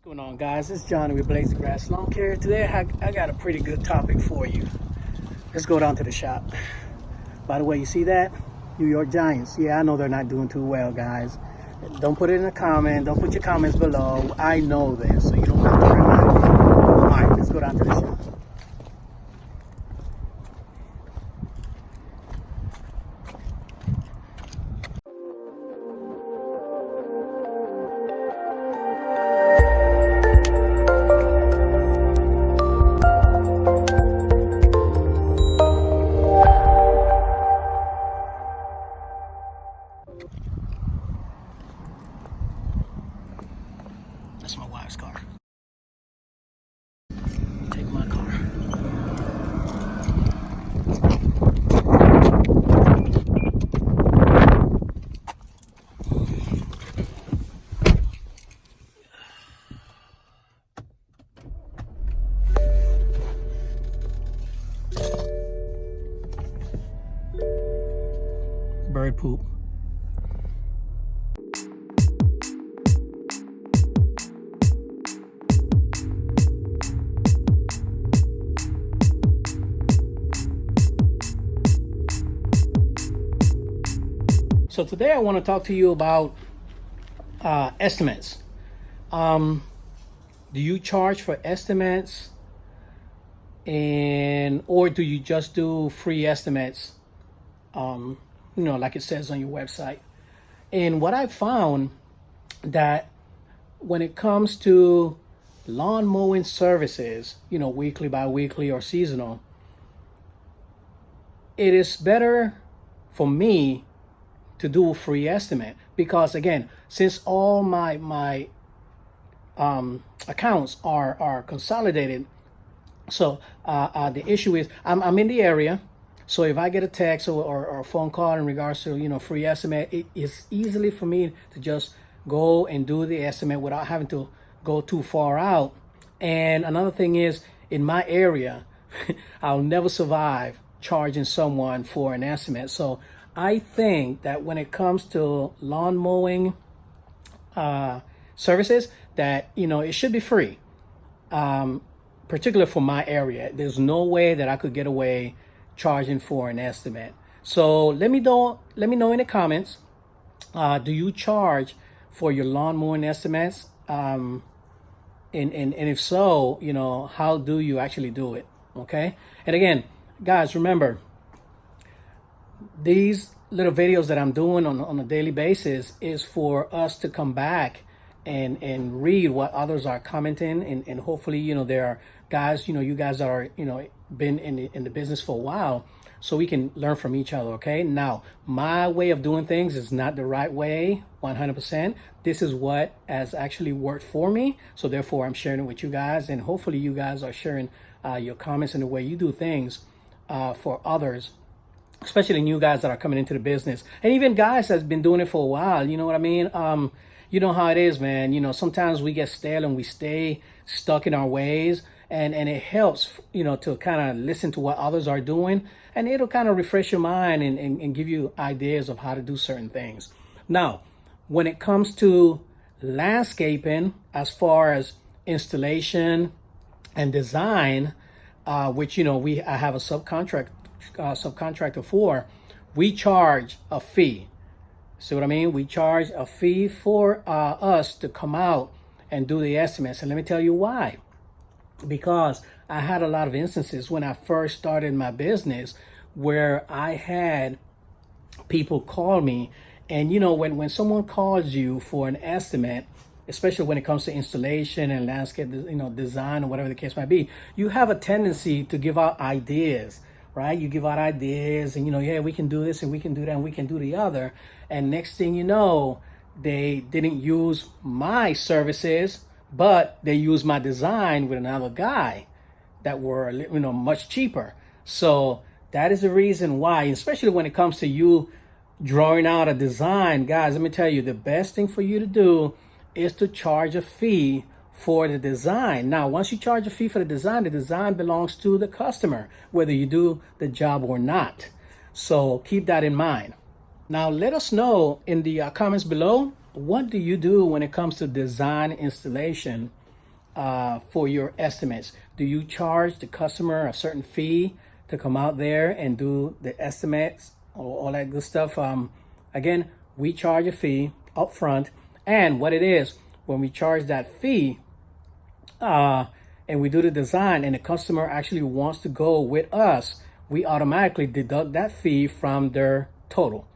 What's going on, guys? It's Johnny with Blaze the Grass Lawn Care. Today I got a pretty good topic for you. Let's go down to the shop. By the way, you see that? New York Giants. Yeah, I know they're not doing too well, guys. Don't put it in a comment. Don't put your comments below. I know this, so you don't have to remind me. All right, let's go down to the shop. That's my wife's car. Take my car. Bird poop. So today I want to talk to you about estimates. Do you charge for estimates, or do you just do free estimates? Like it says on your website. And what I found that when it comes to lawn mowing services, weekly, bi-weekly, or seasonal, it is better for me to do a free estimate because, again, since all my accounts are consolidated, so the issue is I'm in the area. So if I get a text or a phone call in regards to free estimate, it is easily for me to just go and do the estimate without having to go too far out. And another thing is, in my area, I'll never survive charging someone for an estimate. So I think that when it comes to lawn mowing services, that it should be free, particularly for my area. There's no way that I could get away charging for an estimate. So let me know in the comments. Do you charge for your lawn mowing estimates? And if so, how do you actually do it? Okay. And again, guys, remember, these little videos that I'm doing on a daily basis is for us to come back and read what others are commenting, and hopefully there are guys, you guys that are been in the business for a while, so we can learn from each other. Okay, now my way of doing things is not the right way 100%. This is what has actually worked for me, so therefore I'm sharing it with you guys, and hopefully you guys are sharing your comments and the way you do things for others, especially new guys that are coming into the business, and even guys that's been doing it for a while. You know what I mean? You know how it is, man. Sometimes we get stale and we stay stuck in our ways, and it helps, to kind of listen to what others are doing, and it'll kind of refresh your mind and give you ideas of how to do certain things. Now, when it comes to landscaping, as far as installation and design, which I have a subcontractor for, we charge a fee. See what I mean? We charge a fee for us to come out and do the estimates. And let me tell you why. Because I had a lot of instances when I first started my business where I had people call me, and when someone calls you for an estimate, especially when it comes to installation and landscape design or whatever the case might be, you have a tendency to give out ideas, right? You give out ideas, and yeah, we can do this and we can do that and we can do the other, and next thing you know, they didn't use my services, but they used my design with another guy that were much cheaper. So that is the reason why, especially when it comes to you drawing out a design, guys, let me tell you, the best thing for you to do is to charge a fee for the design. Now, once you charge a fee for the design belongs to the customer, whether you do the job or not. So keep that in mind. Now, let us know in the comments below, what do you do when it comes to design installation for your estimates? Do you charge the customer a certain fee to come out there and do the estimates or all that good stuff? Again, we charge a fee up front, and what it is, when we charge that fee and we do the design and the customer actually wants to go with us, we automatically deduct that fee from their total.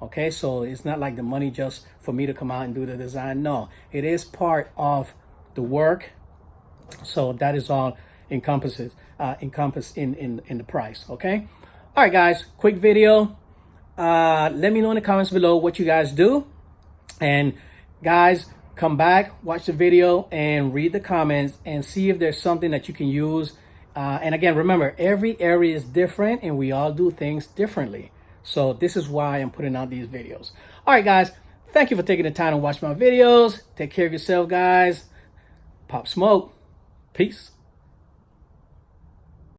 Okay, so it's not like the money just for me to come out and do the design. No, it is part of the work. So that is all encompassed in the price. Okay. All right, guys, quick video. Let me know in the comments below what you guys do. And guys, come back, watch the video and read the comments and see if there's something that you can use. And again, remember, every area is different and we all do things differently. So this is why I'm putting out these videos. All right, guys, thank you for taking the time to watch my videos. Take care of yourself, guys. Pop smoke. Peace.